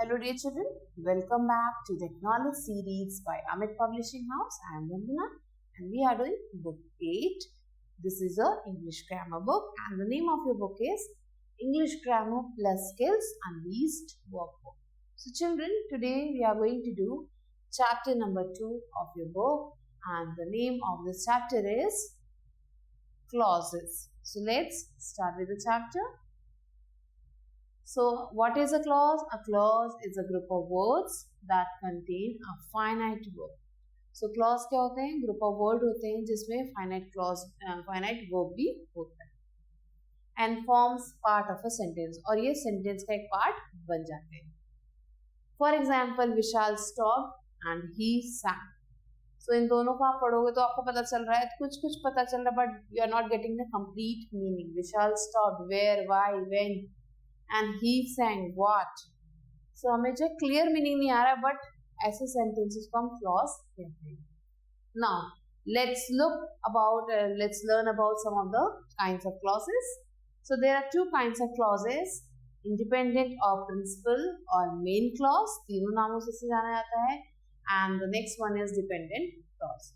Hello dear children, welcome back to the Knowledge series by Amit Publishing House. I am Vandana and we are doing book 8. This is a English grammar book and the name of your book is English Grammar Plus Skills Unleashed Workbook. So children, today we are going to do chapter number 2 of your book and the name of this chapter is Clauses. So let's start with the chapter. So, what is a clause? A clause is a group of words that contain a finite verb. So, clause क्या होते हैं? Group of word होते हैं जिसमें finite verb भी होता है and forms part of a sentence और ये sentence का एक part बन जाते हैं. For example, Vishal stopped and he sang. So, इन दोनों को आप पढ़ोगे तो आपको पता चल रहा है कुछ पता चल रहा है but you are not getting the complete meaning. Vishal stopped, where, why, when. And he sang what? So हमें जो clear meaning नहीं आ रहा but ऐसे sentences को हम clause कहते हैं. Now let's learn about some of the kinds of clauses. So there are two kinds of clauses, independent or principal or main clause, तीनों नामों से जाना जाता है. And the next one is dependent clause,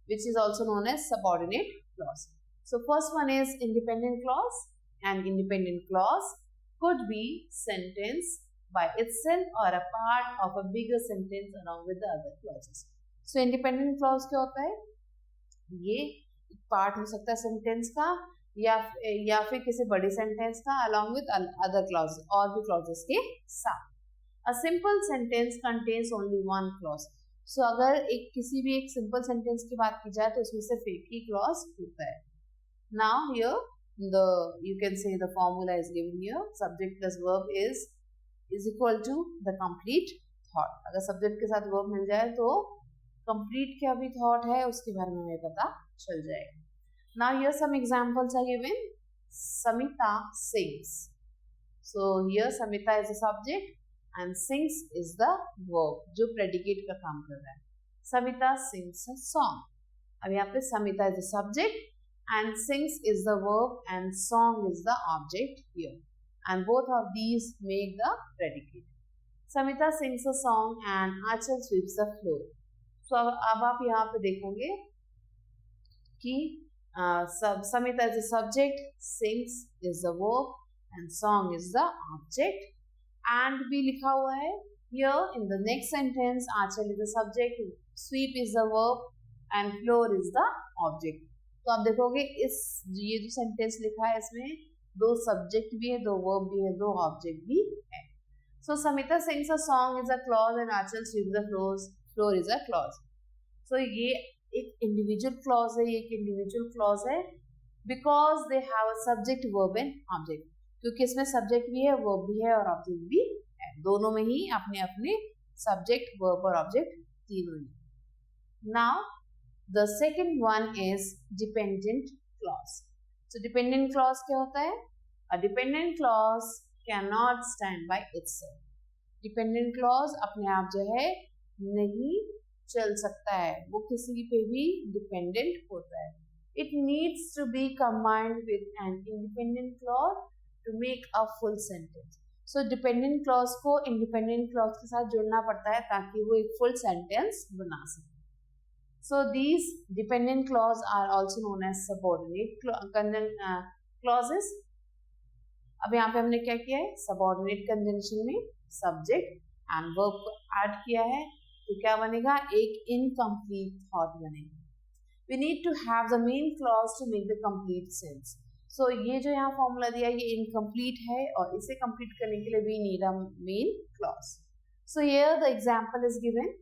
which is also known as subordinate clause. So first one is independent clause, and independent clause could be sentence by itself or a part of a bigger sentence along with the other clauses. So independent clause क्या होता है? ये part हो सकता है sentence का या फिर किसी बड़े sentence का along with other clauses और भी clauses के साथ. A simple sentence contains only one clause. So अगर किसी भी एक simple sentence की बात की जाए तो उसमें सिर्फ एक ही clause होता है. Now here you can say the formula is given here. Subject plus verb is equal to the complete thought. अगर subject के साथ verb मिल जाए तो complete क्या भी thought है उसके बारे में हमें पता चल जाएगा. Now here some examples are given. Samita sings. So here Samita is the subject and sings is the verb जो predicate का काम कर रहा है. Samita sings a song. अब यहाँ पे Samita is the subject and sings is the verb and song is the object here, and both of these make the predicate. Samita sings a song and Achal sweeps the floor. So अब आप यहाँ पे देखोगे कि Samita is the subject, sings is the verb and song is the object, and भी लिखा हुआ है here in the next sentence. Achal is the subject, sweep is the verb and floor is the object. तो आप देखोगे ये जो sentence लिखा है इसमें दो सब्जेक्ट भी है, दो वर्ब भी है, दो ऑब्जेक्ट भी है. So Samita sings a song is a clause and Anchal sweeps the floor is a clause. So ये एक इंडिविजुअल क्लॉज है, ये एक इंडिविजुअल क्लॉज है because they have a subject verb and object. क्योंकि इसमें सब्जेक्ट भी है, वर्ब भी है और ऑब्जेक्ट भी है. दोनों में ही अपने अपने सब्जेक्ट, वर्ब और ऑब्जेक्ट तीनों ही. Now the second one is dependent clause. So dependent clause क्या होता है? A dependent clause cannot stand by itself. Dependent clause अपने आप जो है नहीं चल सकता है, वो किसी पे भी dependent होता है. It needs to be combined with an independent clause to make a full sentence. So dependent clause को independent clause के साथ जोड़ना पड़ता है ताकि वो एक full sentence बना सके. So these dependent clause are also known as subordinate clauses. अब यहाँ पे हमने क्या किया है? Subordinate conjunction में subject and verb को add किया है तो क्या बनेगा? एक incomplete thought बनेगा. We need to have the main clause to make the complete sense. So ये जो यहाँ formula दिया है ये incomplete है और इसे complete करने के लिए we need a main clause. So here the example is given.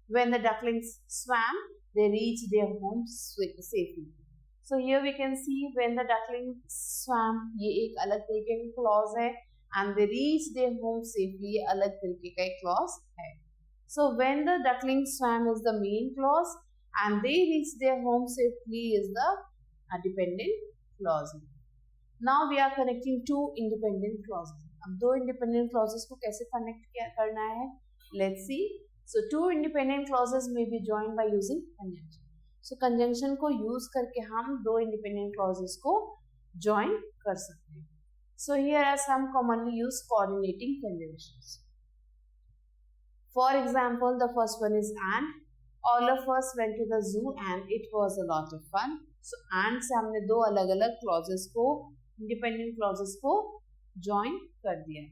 When the ducklings swam, they reached their home safely. So here we can see when the ducklings swam, ये एक अलग तरीके का clause है, and they reached their home safely, ये अलग तरीके का एक clause है. So when the ducklings swam is the main clause, and they reached their home safely is the dependent clause. Now we are connecting two independent clauses. अब दो independent clauses को कैसे connect करना है? Let's see. So two independent clauses may be joined by using conjunction. So conjunction को use करके हम दो independent clauses को join कर सकते हैं. So here are some commonly used coordinating conjunctions. For example, the first one is ant. All of us went to the zoo and it was a lot of fun. So ant से हमने दो अलग अलग clauses को, independent clauses को join कर दिया.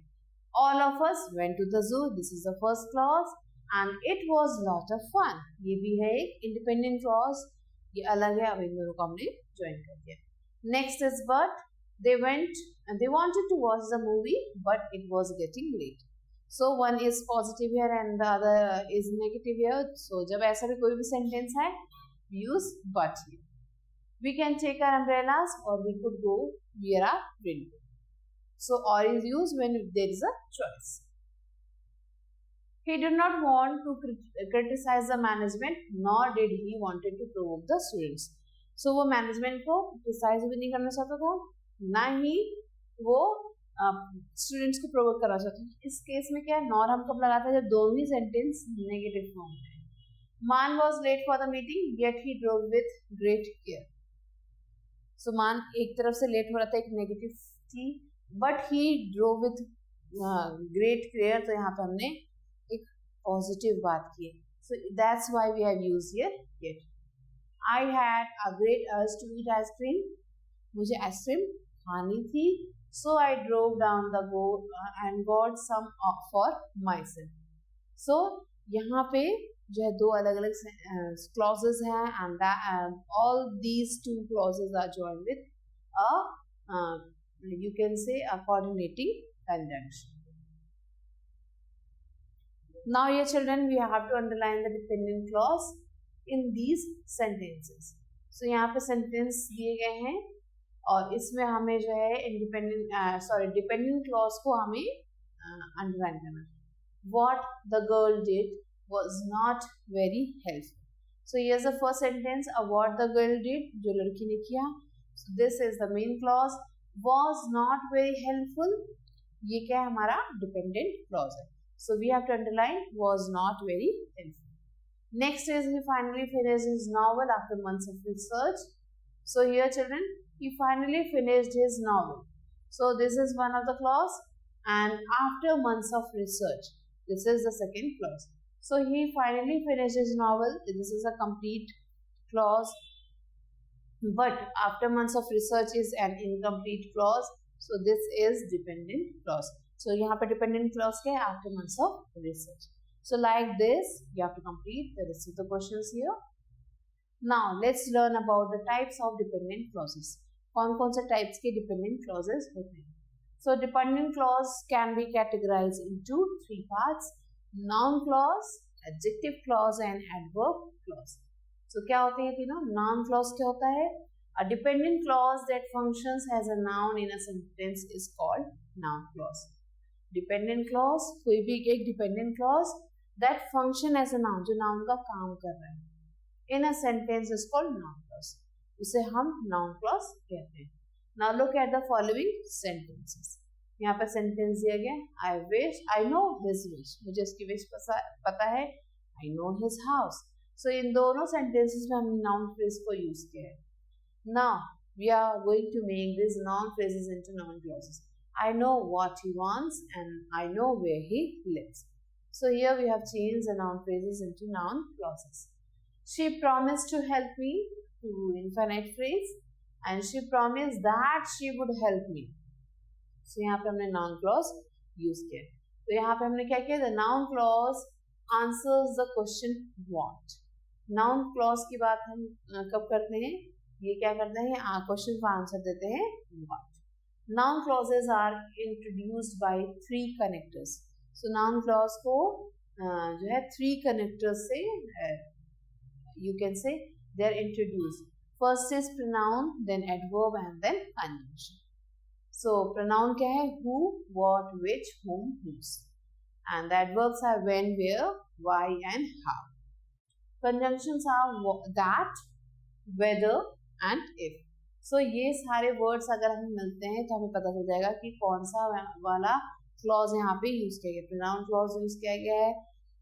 All of us went to the zoo. This is the first clause and it was lot of fun. ये भी है एक independent clause. ये अलग है, अब इन दोनों को हमने join कर दिया. Next is but. They went and they wanted to watch the movie but it was getting late. So one is positive here and the other is negative here. So जब ऐसा भी कोई भी sentence है, we use but here. We can take our umbrellas or we could go near our window. So or is used when there is a choice. He did not want to criticize the management nor did he wanted to provoke the students. So वो management को criticize भी नहीं करना चाहता था, ना ही वो students को प्रोवोक करना चाहते हैं. इस केस में क्या है, नॉर हम कब लगाते हैं जब दोनों ही सेंटेंस नेगेटिव फॉर्म में है. Maan was late for the meeting yet he drove with great care. So Maan एक तरफ से लेट हो रहा था, एक नेगेटिव थी, but he drove with great care. तो यहाँ पे हमने एक पॉजिटिव बात की है. So that's why we have used here get. I had a great urge to eat ice cream. मुझे आइसक्रीम खानी थी. So I drove down the road and got some for myself. So यहाँ पे जो है दो अलग अलग clauses हैं and all these two clauses are joined with a you can say a coordinating conjunction. Now here children we have to underline the dependent clause in these sentences. So यहाँ पे sentence दिए गए हैं और इसमें हमें जो है डिपेंडेंट क्लॉज को हमें अंडरलाइन करना. What the girl did was not very helpful. So here's the first sentence. What the girl did, जो लड़की ने किया. So this is the main clause. Was not very helpful. ये क्या है, हमारा डिपेंडेंट क्लॉज है. So we have to underline was not very helpful. Next is he finally finished his novel after months of research. So here children, he finally finished his novel. So this is one of the clause and after months of research, this is the second clause. So he finally finished his novel. This is a complete clause. But after months of research is an incomplete clause. So this is dependent clause. So यहाँ पे dependent clause क्या है, after months of research. So like this, you have to complete the rest of the questions here. Now let's learn about the types of dependent clauses. कौन कौन से types के dependent clauses होते हैं. So dependent clause can be categorize into three parts. Noun clause, adjective clause and adverb clause. So क्या होते हैं तीनों. नाउन क्लॉज क्या होता है, a dependent clause that functions as a noun in a sentence is called noun clause. Dependent clause कोई भी एक dependent clause that function as a noun, जो नाउन का काम कर रहा है in a sentence is called noun clause. उसे हम नाउन क्लॉज कहते हैं. Now look at the following sentences. यहाँ पर सेंटेंस दिया गया, I wish, I know his wish, मुझे उसकी विश पता है. I know his house. So in दोनों सेंटेंसेस में हमने नाउन फ्रेज को यूज किया है. Now we are going to make this noun phrases into noun clauses. I know what he wants and I know where he lives. So here we have changed the noun phrases into noun clauses. She promised to help me, to infinite phrase, and she promised that she would help me. So यहाँ पे हमने noun clause use किया. तो यहाँ पे हमने क्या किया, the noun clause answers the question what. Noun clause की बात हम कब करते हैं, ये क्या करते हैं, क्वेश्चन का आंसर देते हैं what. Noun clauses are introduced by three connectors. So noun clause को जो है थ्री कनेक्टर्स से you can say they are introduced. First is pronoun, then adverb and then conjunction. So pronoun क्या है, who, what, which, whom, whose. And the adverbs are when, where, why and how. Conjunctions are that, whether and if. So ये सारे words अगर हमें मिलते हैं तो हमें पता चल जाएगा कि कौन सा वाला क्लॉज यहाँ पे यूज किया गया. प्रोनाउन क्लॉज यूज किया गया है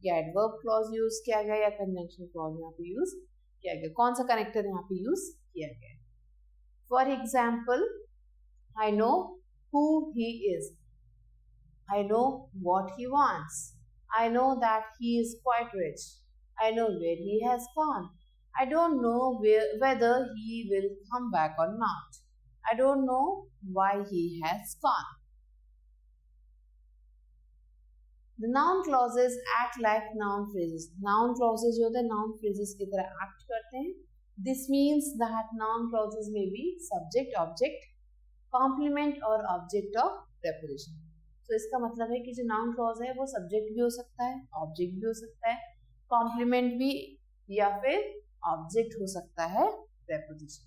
या एडवर्ब क्लॉज यूज किया गया या कंजंक्शन क्लॉज यहाँ पे यूज किया गया, कौन सा कनेक्टर यहाँ पे यूज किया गया. For example, I know who he is, I know what he wants, I know that he is quite rich. I know where he has gone. I don't know whether he will come back or not. I don't know why he has gone. The noun clauses act like noun phrases. Noun clauses जो होते हैं noun phrases की तरह act करते हैं. This means that noun clauses may be subject, object, complement और object of preposition. तो इसका मतलब है कि जो noun clause है वो subject भी हो सकता है, object भी हो सकता है, complement भी या फिर object हो सकता है preposition.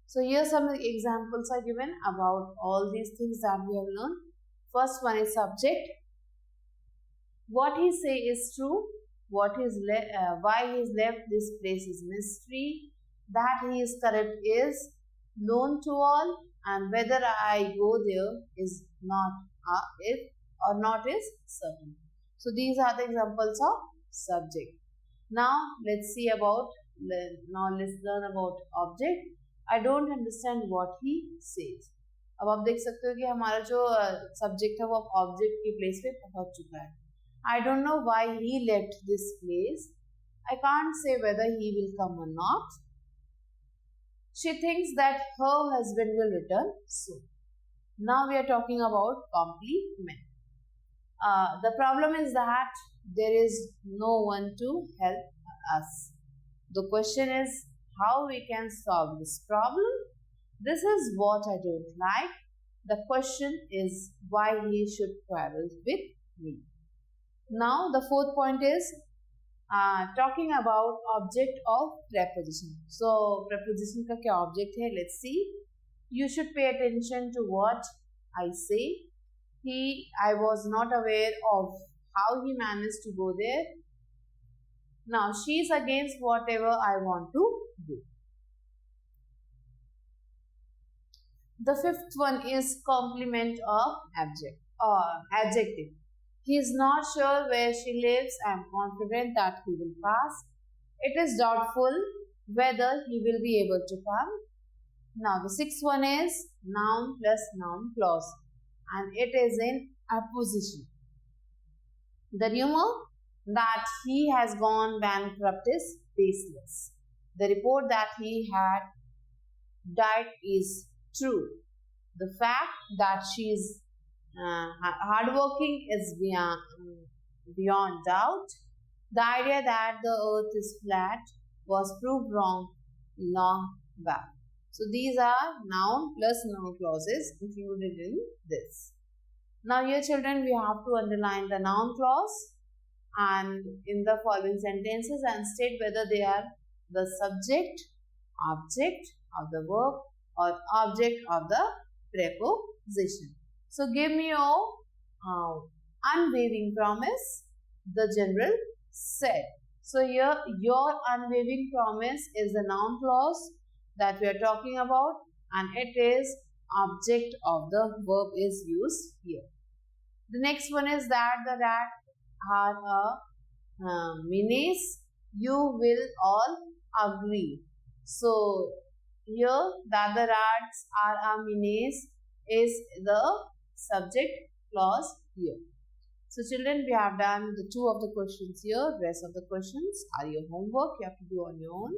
So here some examples are given about all these things that we have learned. First one is subject. What he say is true. Why he is left this place is mystery. That he is correct is known to all, and whether I go there is not if or not is certain. So these are the examples of subject. Now let's learn about object. I don't understand what he says. अब आप देख सकते हो कि हमारा जो subject है वो ऑब्जेक्ट की प्लेस पे पहुंच चुका है. I don't know why he left this place. I can't say whether he will come or not. She thinks that her husband will return soon. Now we are talking about complement. The problem is that there is no one to help us. The question is how we can solve this problem. This is what I don't like. The question is why he should travel with me. Now the fourth point is talking about object of preposition. So preposition का क्या object है? Let's see. You should pay attention to what I say. I was not aware of how he managed to go there. Now she is against whatever I want to do. The fifth one is complement of adjective. He is not sure where she lives. I am confident that he will pass. It is doubtful whether he will be able to come. Now the sixth one is noun plus noun clause, and it is in apposition. The rumor that he has gone bankrupt is baseless. The report that he had died is true. The fact that she is hardworking is beyond doubt. The idea that the earth is flat was proved wrong long back. So these are noun plus noun clauses included in this. Now here children, we have to underline the noun clause and in the following sentences and state whether they are the subject, object of the verb or object of the preposition. So give me your unwavering promise, the general said. So here your unwavering promise is the noun clause that we are talking about, and it is object of the verb is used here. The next one is that the rat are a menace. You will all agree. So here that the rats are a menace is the subject clause here. So children, we have done the two of the questions here. Rest of the questions are your homework. You have to do on your own.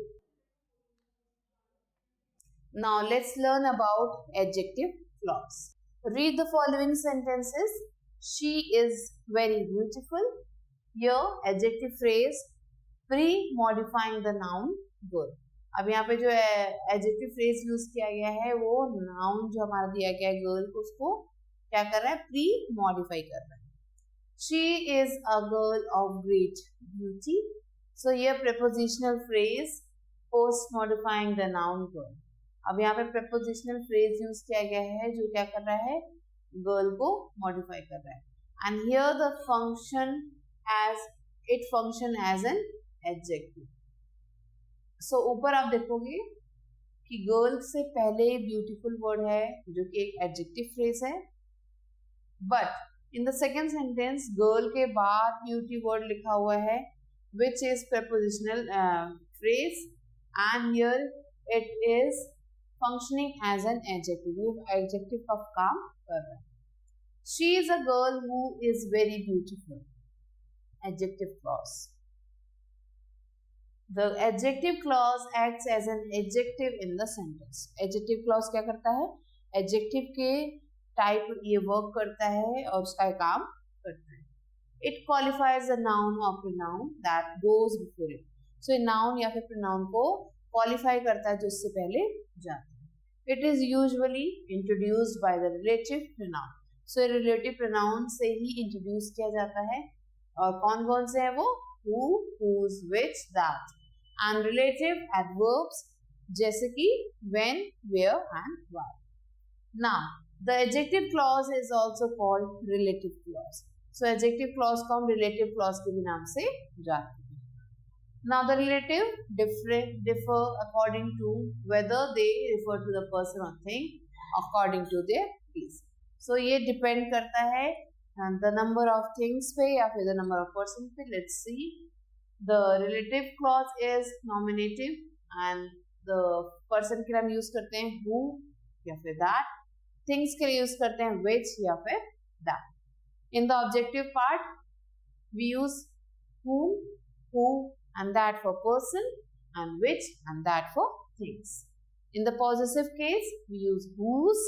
Now let's learn about adjective clause. Read the following sentences. She is very beautiful. Here adjective phrase pre-modifying the noun good. अब यहाँ पे जो adjective phrase use किया गया है वो noun जो हमारा दिया गया है गर्ल को उसको क्या कर रहा है प्री मॉडिफाई कर रहा है. She is a girl of great beauty. So ये prepositional phrase post modifying the noun girl. अब यहाँ पे prepositional फ्रेज यूज किया गया है जो क्या कर रहा है गर्ल को मॉडिफाई कर रहा है. And here the function as an adjective. So ऊपर आप देखोगे कि गर्ल से पहले ब्यूटीफुल वर्ड है जो कि एक एडजेक्टिव फ्रेज है, but in the second sentence girl के बाद ब्यूटी वर्ड लिखा हुआ है which is prepositional phrase and here it is functioning as an adjective. Adjective का काम कर रहा है. She is a girl who is very beautiful. adjective clause. The adjective clause acts as an adjective in the sentence. Adjective clause क्या करता है? Adjective के type ये work करता है और उसका काम करता है. It qualifies a noun or pronoun that goes before it. So noun या फिर pronoun को qualify करता है जो इससे पहले जाता है. It is usually introduced by the relative pronoun. So relative pronoun से ही introduce किया जाता है. और कौन कौन से है वो? Who, whose, which, that. And relative adverbs जैसे कि when, where and why. Now the adjective clause is also called relative clause. So adjective clause को हम relative clause के भी नाम से जानते हैं. Now the relative differ according to whether they refer to the person or thing according to their case. So ये depend करता है the number of things पे या फिर the number of person पे. Let's see. The relative clause is nominative and the person के लिए हम use करते हैं who या फिर that. Things के लिए use करते हैं which या फिर that. In the objective part, we use whom, who and that for person and which and that for things. In the possessive case, we use whose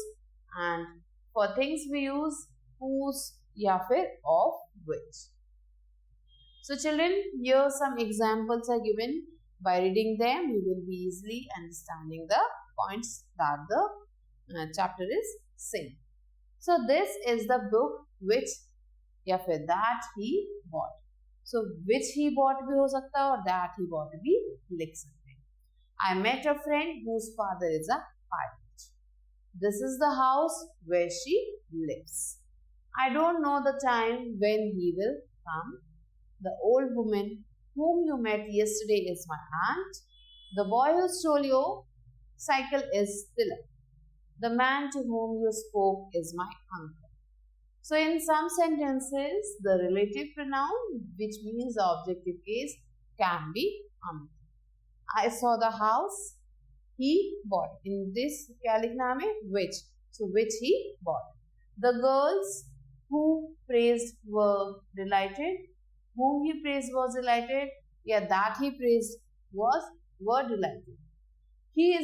and for things we use whose या फिर of which. So children, here some examples are given. By reading them, you will be easily understanding the points that the chapter is saying. So this is the book which या फिर that he bought. So which he bought भी हो सकता है और that he bought भी लिख सकते हैं. I met a friend whose father is a pilot. This is the house where she lives. I don't know the time when he will come. The old woman whom you met yesterday is my aunt. The boy who stole your cycle is Tilak. The man to whom you spoke is my uncle. So in some sentences, the relative pronoun, which means the objective case, can be uncle. I saw the house he bought. In this क्या लिखना हमें? Which. So which he bought. The girls who praised were delighted. Whom he praised was delighted. Yeah, that he praised were delighted. Here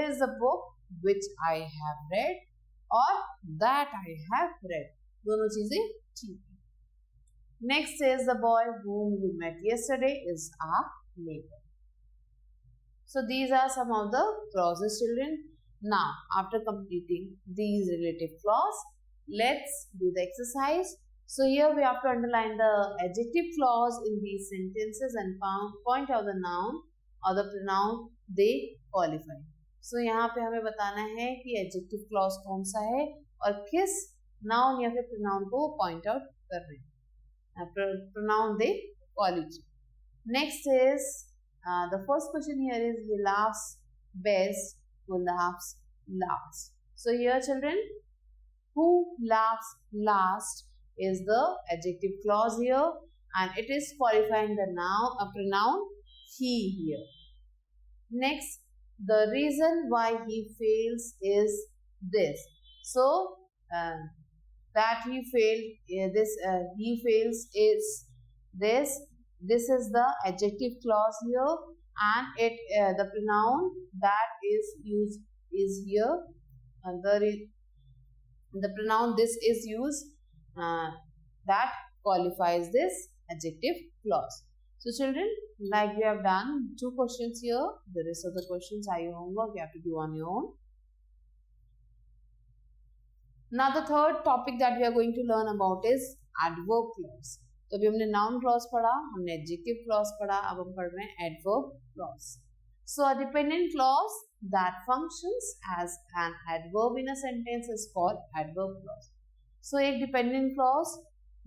is the book which I have read or that I have read. दोनों चीजें ठीक है. Next is the boy whom you met yesterday is our neighbor. So these are some of the clauses, children. Now, after completing these relative clause, let's do the exercise. So here we have to underline the adjective clause in these sentences and point out the noun or the pronoun they qualify. So यहाँ पे हमें बताना है कि adjective clause कौन सा है और किस noun या फिर pronoun को point out कर रहे हैं. Pronoun they qualify. Next is the first question here is he laughs best who laughs last. So here children, who laughs last is the adjective clause here and it is qualifying the noun, a pronoun he here. Next, the reason why he fails is this. So that he failed, he fails is this. This is the adjective clause here and it the pronoun that is used is here and the pronoun this is used that qualifies this adjective clause. So children, like we have done 2 questions here, the rest of the questions are your homework, you have to do on your own. Now the third topic that we are going to learn about is adverb clause. तो अभी हमने noun clause पढ़ा, हमने adjective clause पढ़ा, अब हम पढ़ रहे हैं adverb clause. So a dependent clause that functions as an adverb in a sentence is called adverb clause. So एक dependent clause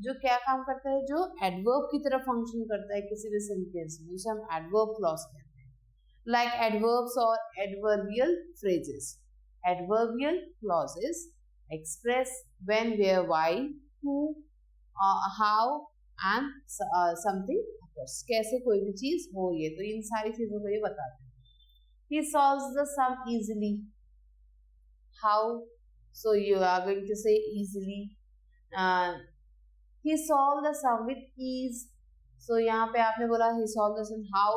जो क्या काम करता है, जो adverb की तरह function करता है किसी भी sentence में, उसे हम adverb clause कहते हैं. Like adverbs or adverbial phrases. Adverbial clauses express when, where, why, who, how and something occurs. कैसे कोई भी चीज हो ये, तो इन सारी चीजों को ये बताते हैं. He solves the sum easily. How? So you are going to say easily. He solved the sum with ease. So यहाँ पे आपने बोला he solved this in how,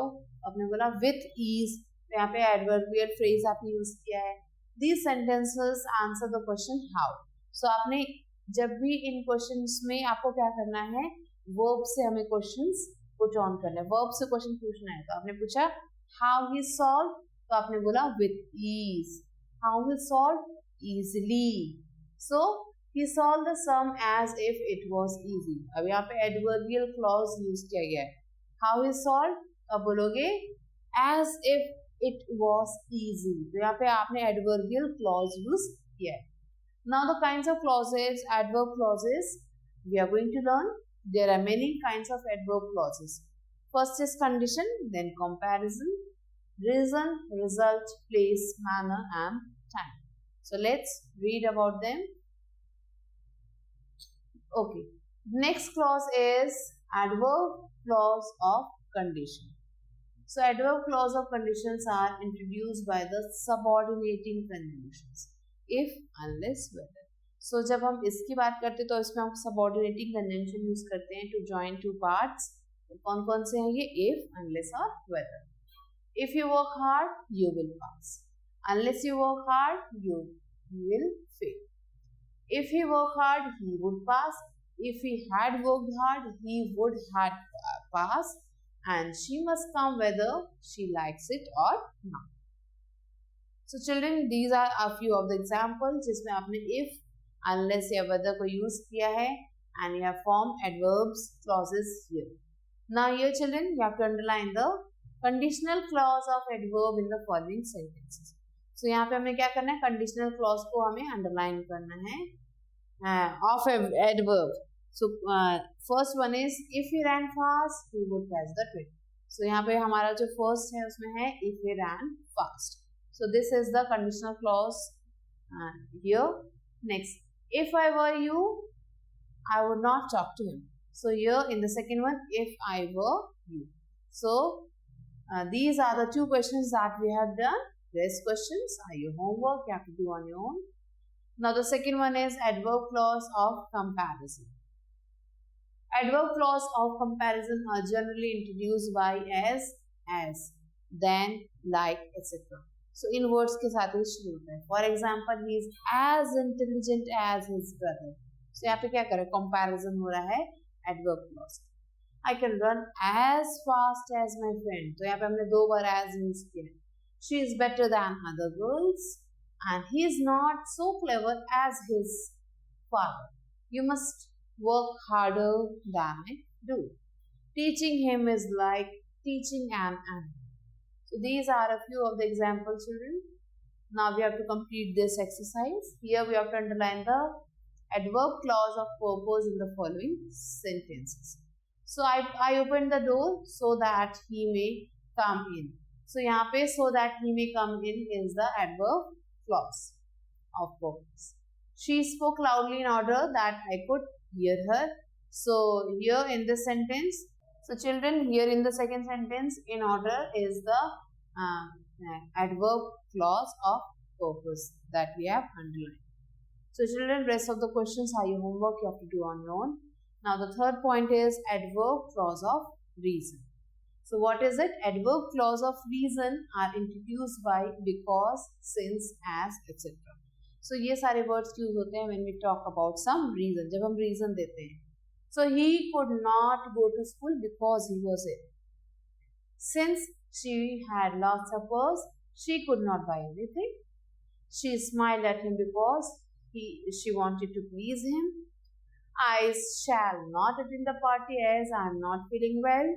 आपने बोला with ease, तो यहाँ पे adverbial phrase आपने यूज किया है. These sentences answer the question how. So आपने जब भी इन क्वेश्चंस में आपको क्या करना है, वर्ब से हमें क्वेश्चंस पुट ऑन करना है, वर्ब से क्वेश्चन पूछना है. तो आपने पूछा हाउ ही सॉल्व, तो आपने बोला with ease. How he solve easily. So he solve the sum as if it was easy. अब यहाँ पे एडवर्बियल क्लॉज यूज किया गया है. हाउ ही सॉल्व, अब बोलोगे as if it was easy. तो यहाँ पे आपने एडवर्बियल क्लॉज यूज किया है. Now the kinds of clauses, adverb clauses, we are going to learn. There are many kinds of adverb clauses. First is condition, then comparison, reason, result, place, manner, and time. So let's read about them. Okay. Next clause is adverb clause of condition. So adverb clause of conditions are introduced by the subordinating conjunctions. If, unless, whether. So जब हम इसकी बात करते हैं तो इसमें हम subordinating conjunction use करते हैं टू जॉइन टू पार्ट्स. कौन कौन से हैं ये? इफ, अनलेस और whether. If you work hard you will pass. Unless you work hard you will fail. If he work hard he would pass. If he had worked hard he would had pass. And she must come whether she likes it or not. So children, these are a few of the examples जिसमें आपने if, unless या whether को use किया है and you have formed adverbs clauses here. Now here children, you have to underline the conditional clause of adverb in the following sentences. So यहाँ पे हमें क्या करना है? conditional clause को हमें underline करना है of adverb. So first one is if he ran fast, he would catch the train. So यहाँ पे हमारा जो first है उसमें है if he ran fast. So this is the conditional clause here. Next, if I were you, I would not talk to him. So here in the second one, if I were you. So these are the two questions that we have done. Rest questions are your homework. You have to do on your own. Now the second one is adverb clause of comparison. Adverb clause of comparison are generally introduced by as, then, like, etc. So in words के साथ ही शुरू होता है. For example, he is as intelligent as his brother. So यहाँ पे क्या करें? Comparison हो रहा है adverb clause. I can run as fast as my friend. तो यहाँ पे हमने दो बार as use किया. She is better than other girls, and he is not so clever as his father. You must work harder than I do. Teaching him is like teaching an animal. So these are a few of the examples, children. Now we have to complete this exercise. Here we have to underline the adverb clause of purpose in the following sentences. So I opened the door so that he may come in. So यहाँ पे so that he may come in is the adverb clause of purpose. She spoke loudly in order that I could hear her. So here in this sentence, so children, here in the second sentence, in order is the adverb clause of purpose that we have underlined. So children, rest of the questions are your homework. You have to do on your own. Now the third point is adverb clause of reason. So what is it? Adverb clause of reason are introduced by because, since, as, etc. So ये सारे words use होते हैं when we talk about some reason. जब हम reason देते हैं. So he could not go to school because he was ill. Since she had lost her purse, she could not buy anything. She smiled at him because she wanted to please him. I shall not attend the party as I am not feeling well.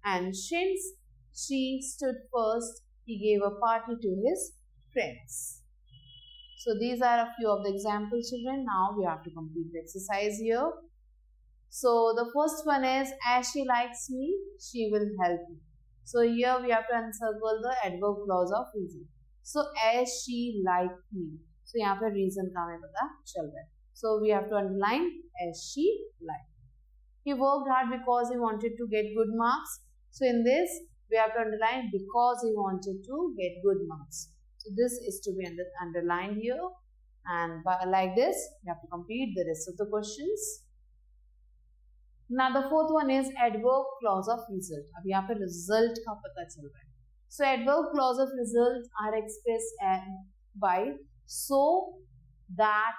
And since she stood first, he gave a party to his friends. So these are a few of the examples, children. Now we have to complete the exercise here. So the first one is as she likes me, she will help me. So here we have to encircle the adverb clause of reason. So as she liked me. So यहाँ पे reason का हमें पता चल रहा है. So we have to underline as she liked. He worked hard because he wanted to get good marks. So in this we have to underline because he wanted to get good marks. So this is to be underlined here. And like this, you have to complete the rest of the questions. Now the fourth one is adverb clause of result. अब यहाँ पे result का पता चल रहा है. So adverb clause of result are expressed by so that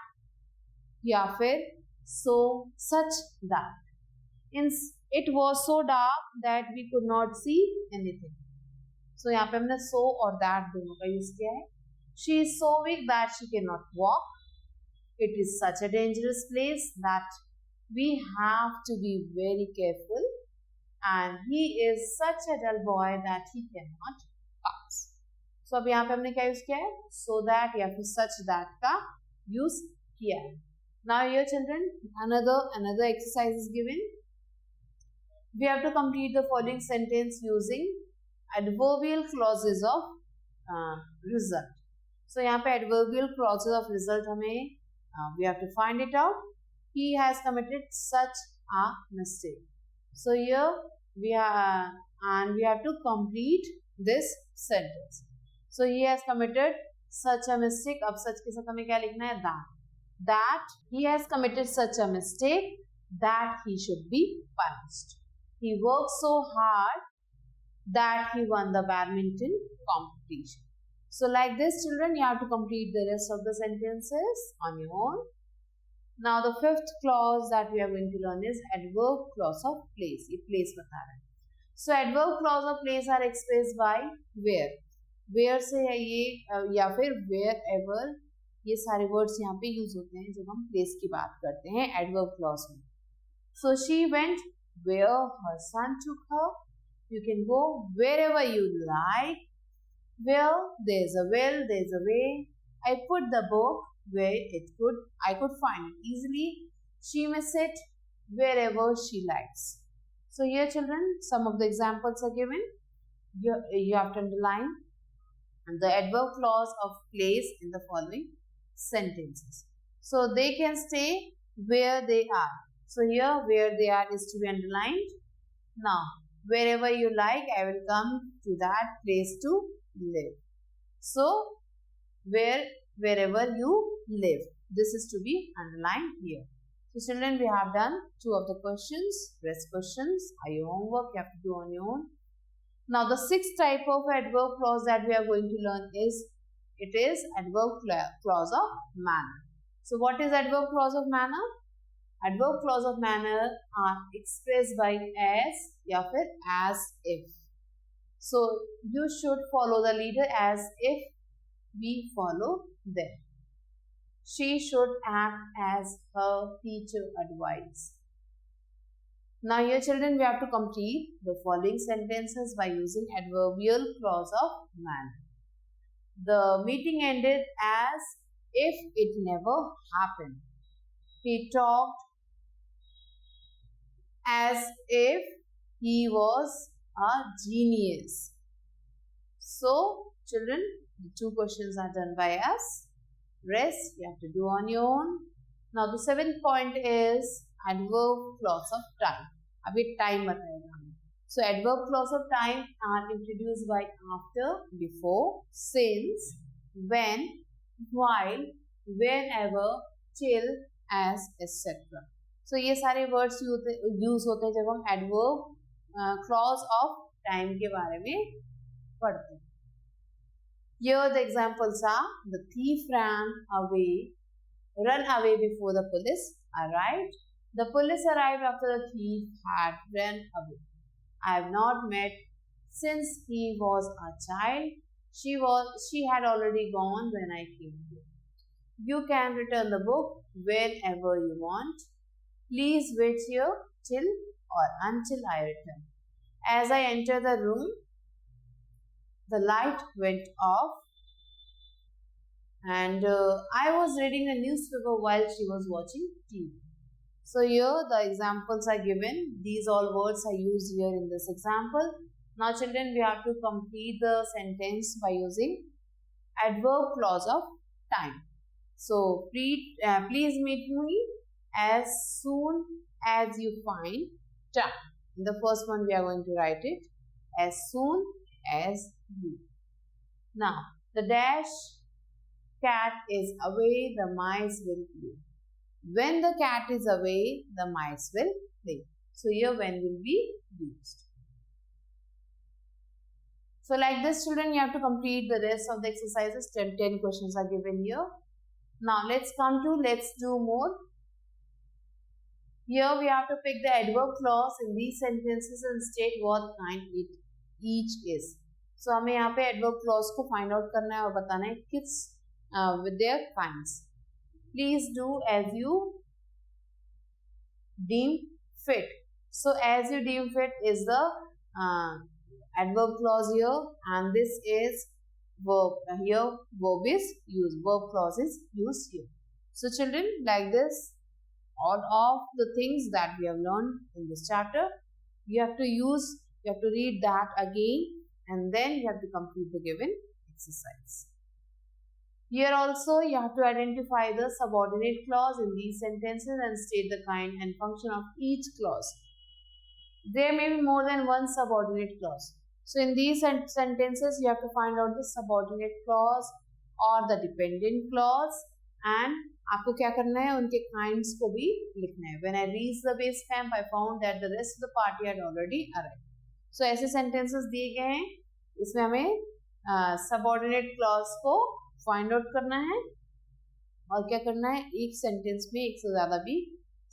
या फिर so such that. It was so dark that we could not see anything. So यहाँ पे हमने so और that दोनों का यूज किया है. She is so weak that she cannot walk. It is such a dangerous place that we have to be very careful, and he is such a dull boy that he cannot pass. So अब यहाँ पे हमने क्या use किया है? So that या फिर such that का यूज किया है. Now here children, another exercise is given. We have to complete the following sentence using adverbial clauses of result. So यहाँ पे adverbial clauses of result हमें we have to find it out. He has committed such a mistake. So here we have to complete this sentence. So he has committed such a mistake. अब such के साथ हमें क्या लिखना है? That he has committed such a mistake that he should be punished. He worked so hard that he won the badminton competition. So like this children, you have to complete the rest of the sentences on your own. Now the fifth clause that we are going to learn is adverb clause of place. ये place बता रहा है. So adverb clause of place are expressed by where. Where से है ये या फिर wherever. ये सारे words यहाँ पे use होते हैं जब हम place की बात करते हैं adverb clause में. So she went where her son took her. You can go wherever you like. Where there's a will, there's a way. I put the book where I could find it easily. She may sit wherever she likes. So here children, some of the examples are given. You have to underline the adverb clause of place in the following sentences. So they can stay where they are. So here where they are is to be underlined. Now wherever you like, I will come to that place to live. So wherever you live, this is to be underlined here. So children, we have done 2 of the questions. Rest questions are your homework. You have to do on your own. Now the 6th type of adverb clause that we are going to learn is adverb clause of manner. So what is adverb clause of manner? Adverb clause of manner are expressed by as या फिर as if. So you should follow the leader as if we follow them. She should act as her teacher advised. Now here children, we have to complete the following sentences by using adverbial clause of manner. The meeting ended as if it never happened. He talked as if he was a genius. So children, the 2 questions are done by us. Rest you have to do on your own. Now the 7th point is adverb clause of time. अभी time बताएगा हमें. So adverb clause of time are introduced by after, before, since, when, while, whenever, till, as, etc. So ये सारे words use होते हैं जब हम adverb clause of time के बारे में पढ़ते हैं. Here the examples are: the thief run away before the police arrived. The police arrived after the thief had run away. I have not met since he was a child. She had already gone when I came here. You can return the book whenever you want. Please wait here till or until I return. As I enter the room, the light went off and I was reading a newspaper while she was watching TV. So here the examples are given. These all words are used here in this example. Now children, we have to complete the sentence by using adverb clause of time. So please meet me as soon as you find time. In the first one we are going to write it as soon as you. Now the dash cat is away, the mice will play. When the cat is away, the mice will play. So here when will be used. So like this children, you have to complete the rest of the exercises. 10 questions are given here. Now let's do more. Here we have to pick the adverb clause in these sentences and state what kind it each is. So हमें यहाँ पे adverb clause को find out करना है और बताना है किस with their kinds. Please do as you deem fit. So as you deem fit is the adverb clause here, and this is verb. Here verb is used. Verb clause is used here. So children, like this, all of the things that we have learned in this chapter, you have to read that again, and then you have to complete the given exercise. Here also you have to identify the subordinate clause in these sentences and state the kind and function of each clause. There may be more than one subordinate clause. So in these sentences, you have to find out the subordinate clause or the dependent clause, and आपको क्या करना है, उनके kinds को भी लिखना है. When I reached the base camp, I found that the rest of the party had already arrived. So ऐसे sentences दिए गए हैं, इसमें हमें subordinate clause को find out करना है और क्या करना है, एक sentence में एक से ज़्यादा भी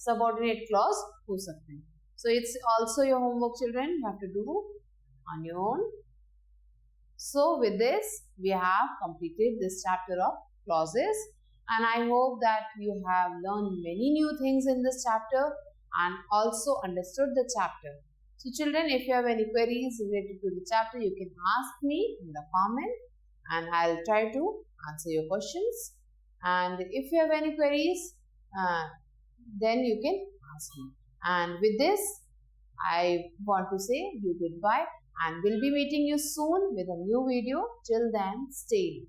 subordinate clause हो सकते हैं. So it's also your homework, children. You have to do on your own. So with this, we have completed this chapter of clauses, and I hope that you have learned many new things in this chapter and also understood the chapter. So children, if you have any queries related to the chapter, you can ask me in the comment and I'll try to answer your questions. And if you have any queries, then you can ask me. And with this, I want to say you goodbye, and we'll be meeting you soon with a new video. Till then, stay.